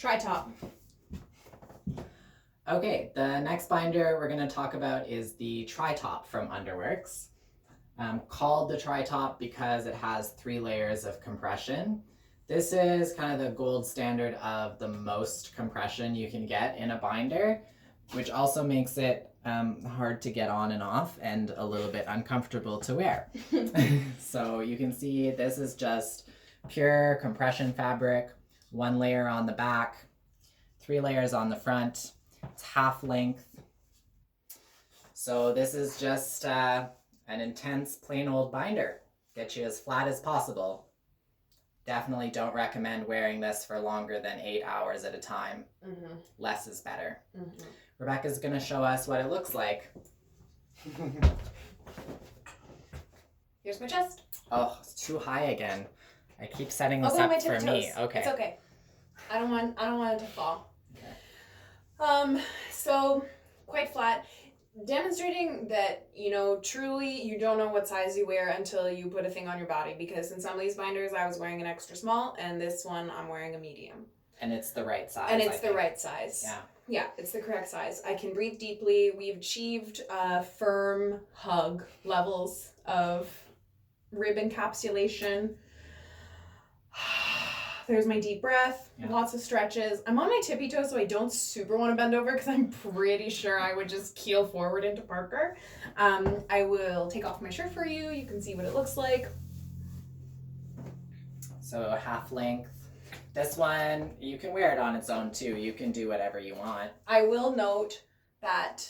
Tri-top. Okay, the next binder we're going to talk about is the Tri-top from Underworks. Called the Tri-top because it has 3 layers of compression. This is kind of the gold standard of the most compression you can get in a binder, which also makes it hard to get on and off and a little bit uncomfortable to wear. So you can see this is just pure compression fabric, 1 layer on the back, 3 layers on the front. It's half length. So this is just an intense plain old binder. Get you as flat as possible. Definitely don't recommend wearing this for longer than 8 hours at a time. Mm-hmm. Less is better. Mm-hmm. Rebecca's going to show us what it looks like. Here's my chest. Oh, it's too high again. I keep setting this up for me. Okay. It's okay. I don't want it to fall. Okay. So quite flat. Demonstrating that, truly you don't know what size you wear until you put a thing on your body, because in some of these binders I was wearing an extra small, and this one I'm wearing a medium. And it's the right size. And it's the right size. Yeah. Yeah, it's the correct size. I can breathe deeply. We've achieved firm hug levels of rib encapsulation. There's my deep breath, Lots of stretches. I'm on my tippy toes, so I don't super want to bend over because I'm pretty sure I would just keel forward into Parker. I will take off my shirt for you. You can see what it looks like. So half length. This one, you can wear it on its own too. You can do whatever you want. I will note that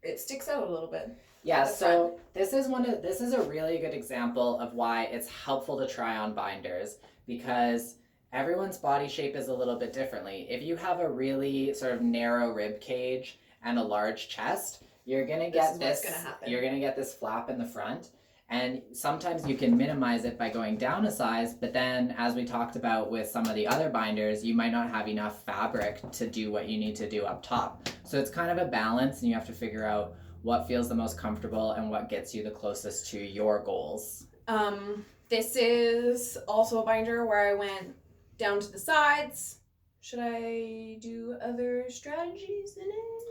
it sticks out a little bit. Yeah, so this is a really good example of why it's helpful to try on binders, because everyone's body shape is a little bit differently. If you have a really sort of narrow rib cage and a large chest, you're gonna get this flap in the front. And sometimes you can minimize it by going down a size, but then as we talked about with some of the other binders, you might not have enough fabric to do what you need to do up top. So it's kind of a balance, and you have to figure out what feels the most comfortable and what gets you the closest to your goals. This is also a binder where I went down to the sides. Should I do other strategies in it?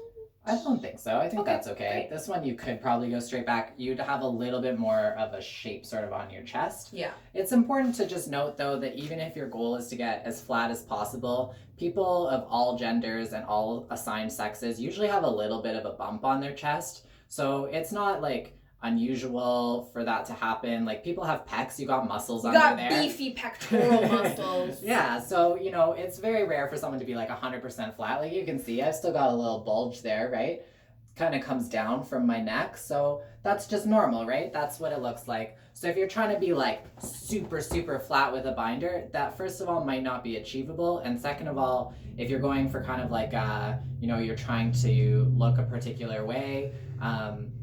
I don't think so. I think that's okay. Great. This one you could probably go straight back. You'd have a little bit more of a shape sort of on your chest. Yeah. It's important to just note though that even if your goal is to get as flat as possible, people of all genders and all assigned sexes usually have a little bit of a bump on their chest. So it's not like unusual for that to happen. Like people have pecs, you got muscles under there. You got beefy pectoral muscles. Yeah, so it's very rare for someone to be like 100% flat. Like you can see, I've still got a little bulge there, right? Kind of comes down from my neck, so that's just normal, right? That's what it looks like. So if you're trying to be like super, super flat with a binder, that first of all might not be achievable, and second of all, if you're going for kind of like you're trying to look a particular way,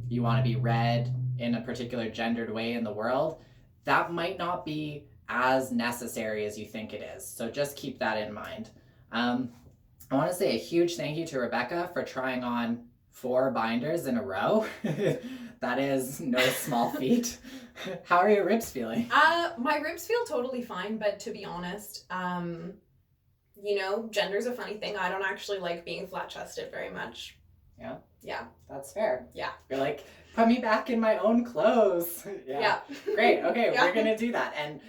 you want to be read in a particular gendered way in the world, that might not be as necessary as you think it is. So just keep that in mind. I want to say a huge thank you to Rebecca for trying on 4 binders in a row. That is no small feat. How are your ribs feeling? My ribs feel totally fine, but to be honest, gender's a funny thing. I don't actually like being flat-chested very much. Yeah? Yeah. That's fair. Yeah. You're like, put me back in my own clothes. Yeah. Great. Okay, Yeah. We're going to do that. And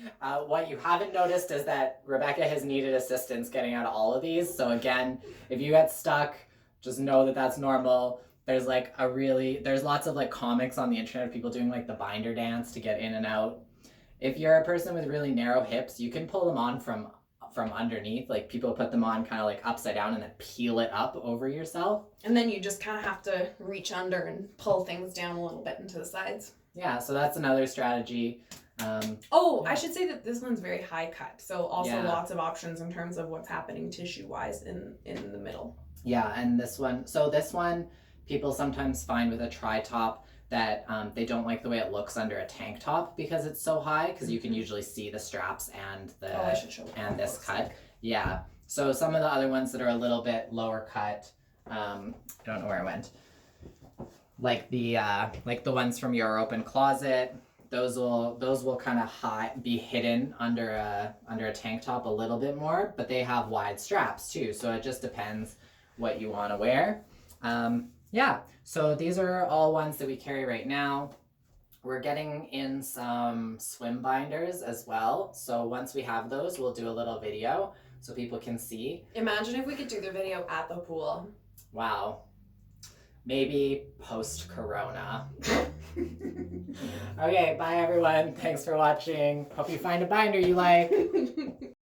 what you haven't noticed is that Rebecca has needed assistance getting out of all of these. So again, if you get stuck, just know that that's normal. There's lots of like comics on the internet of people doing like the binder dance to get in and out. If you're a person with really narrow hips, you can pull them on from underneath. Like people put them on kind of like upside down and then peel it up over yourself. And then you just kind of have to reach under and pull things down a little bit into the sides. Yeah, so that's another strategy. I should say that this one's very high cut. So also lots of options in terms of what's happening tissue-wise in the middle. Yeah, and this one, people sometimes find with a tri-top that they don't like the way it looks under a tank top because it's so high, because you can usually see the straps and this cut. Like. Yeah. So some of the other ones that are a little bit lower cut, I don't know where I went. Like the ones from your open closet, those will kind of be hidden under a tank top a little bit more, but they have wide straps too, so it just depends what you want to wear. Yeah, so these are all ones that we carry right now. We're getting in some swim binders as well, so once we have those, we'll do a little video so people can see. Imagine if we could do the video at the pool. Wow. Maybe post-corona. Okay, bye everyone. Thanks for watching. Hope you find a binder you like.